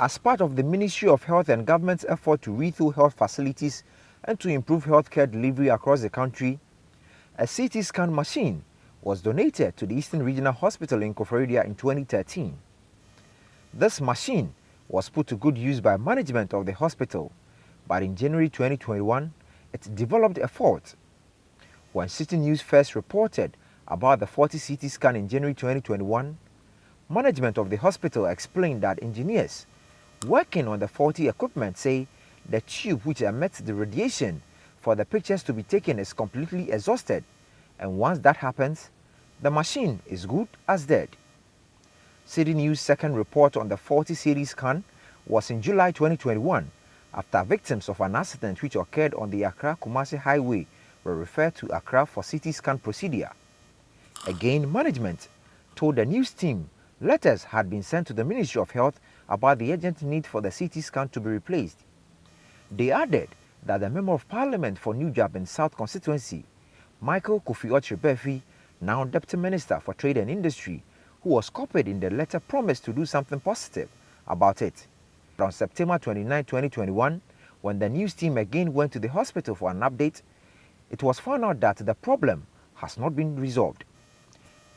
As part of the Ministry of Health and government's effort to retool health facilities and to improve healthcare delivery across the country, a CT scan machine was donated to the Eastern Regional Hospital in Koforidua in 2013. This machine was put to good use by management of the hospital, but in January 2021, it developed a fault. When City News first reported about the faulty CT scan in January 2021, management of the hospital explained that engineers working on the faulty equipment say the tube which emits the radiation for the pictures to be taken is completely exhausted, and once that happens, the machine is good as dead. City News' second report on the faulty CT scan was in July 2021, after victims of an accident which occurred on the Accra-Kumasi Highway were referred to Accra for CT scan procedure. Again, management told the news team letters had been sent to the Ministry of Health about the urgent need for the CT scan to be replaced. They added that the Member of Parliament for New Jab South constituency, Michael Koforidua, now Deputy Minister for Trade and Industry, who was copied in the letter, promised to do something positive about it. But on September 29, 2021, when the news team again went to the hospital for an update, it was found out that the problem has not been resolved.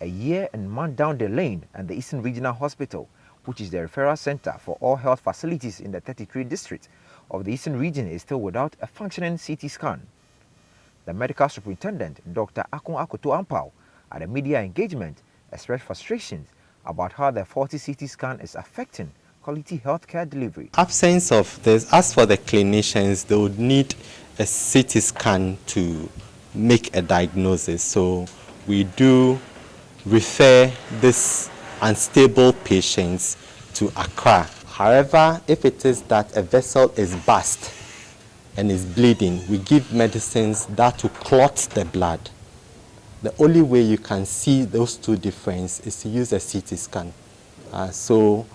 A year and month down the lane, and the Eastern Regional Hospital, which is the referral center for all health facilities in the 33 districts of the Eastern region, is still without a functioning CT scan. The medical superintendent, Dr. Akon Akoto Ampao, at a media engagement, expressed frustrations about how the faulty CT scan is affecting quality healthcare delivery. Absence of this, as for the clinicians, they would need a CT scan to make a diagnosis. So we do refer this unstable patients to Accra. However, if it is that a vessel is burst and is bleeding, we give medicines that will clot the blood. The only way you can see those two differences is to use a CT scan. So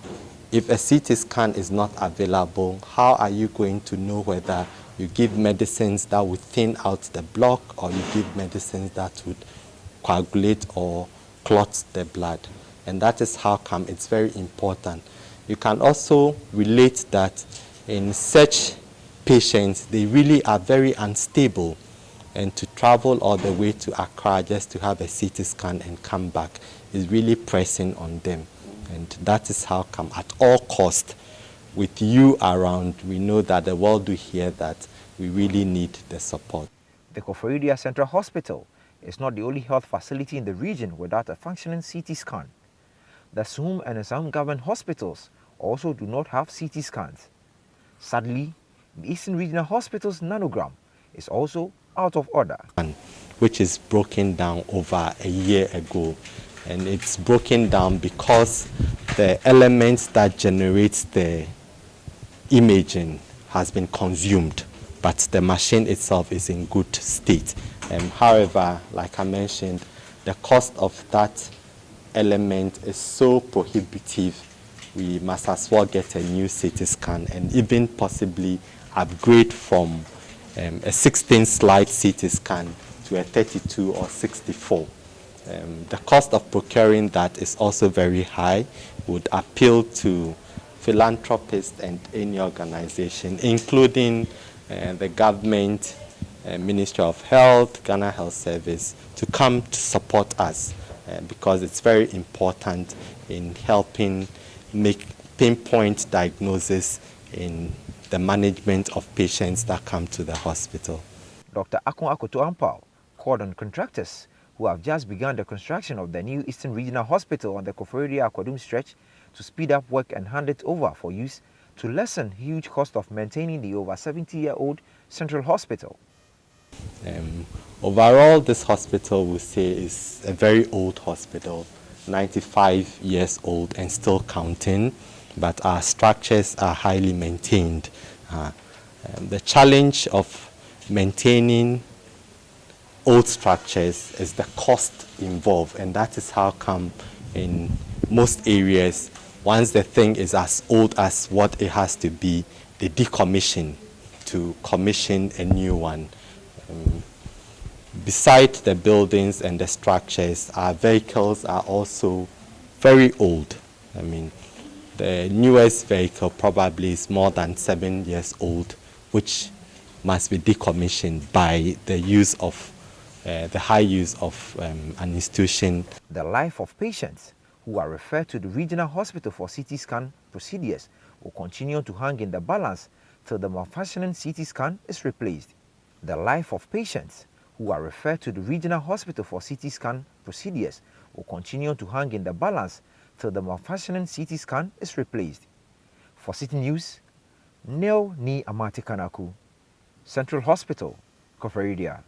if a CT scan is not available, how are you going to know whether you give medicines that would thin out the block or you give medicines that would coagulate or clot the blood? And that is how come it's very important. You can also relate that in such patients, they really are very unstable, and to travel all the way to Accra just to have a CT scan and come back is really pressing on them. And that is how come at all cost, with you around, we know that the world will hear that we really need the support. The Koforidua Central Hospital is not the only health facility in the region without a functioning CT scan. The SUM and some government hospitals also do not have CT scans. Sadly, the Eastern Regional Hospital's nanogram is also out of order. Which is broken down over a year ago. And it's broken down because the elements that generates the imaging has been consumed, but the machine itself is in good state. However, like I mentioned, the cost of that element is so prohibitive, we must as well get a new CT scan and even possibly upgrade from a 16-slide CT scan to a 32 or 64. The cost of procuring that is also very high. Would appeal to philanthropists and any organization, including the government, Ministry of Health, Ghana Health Service, to come to support us because it's very important in helping make pinpoint diagnosis in the management of patients that come to the hospital. Dr. Akon Akoto Ampao called on contractors who have just begun the construction of the new Eastern Regional Hospital on the Koforidua Akwadum stretch to speed up work and hand it over for use to lessen huge cost of maintaining the over 70-year-old Central Hospital. Overall, this hospital, we say, is a very old hospital, 95 years old and still counting, but our structures are highly maintained. The challenge of maintaining old structures is the cost involved, and that is how come in most areas, once the thing is as old as what it has to be, they decommission to commission a new one. Besides the buildings and the structures, our vehicles are also very old. I mean, The newest vehicle probably is more than 7 years old, which must be decommissioned by the use of the high use of an institution. The life of patients who are referred to the regional hospital for CT scan procedures will continue to hang in the balance till the malfunctioning CT scan is replaced. The life of patients who are referred to the regional hospital for CT scan procedures will continue to hang in the balance till the malfunctioning CT scan is replaced. For City News, Neo Ni Amati Kanaku, Central Hospital, Koforidua.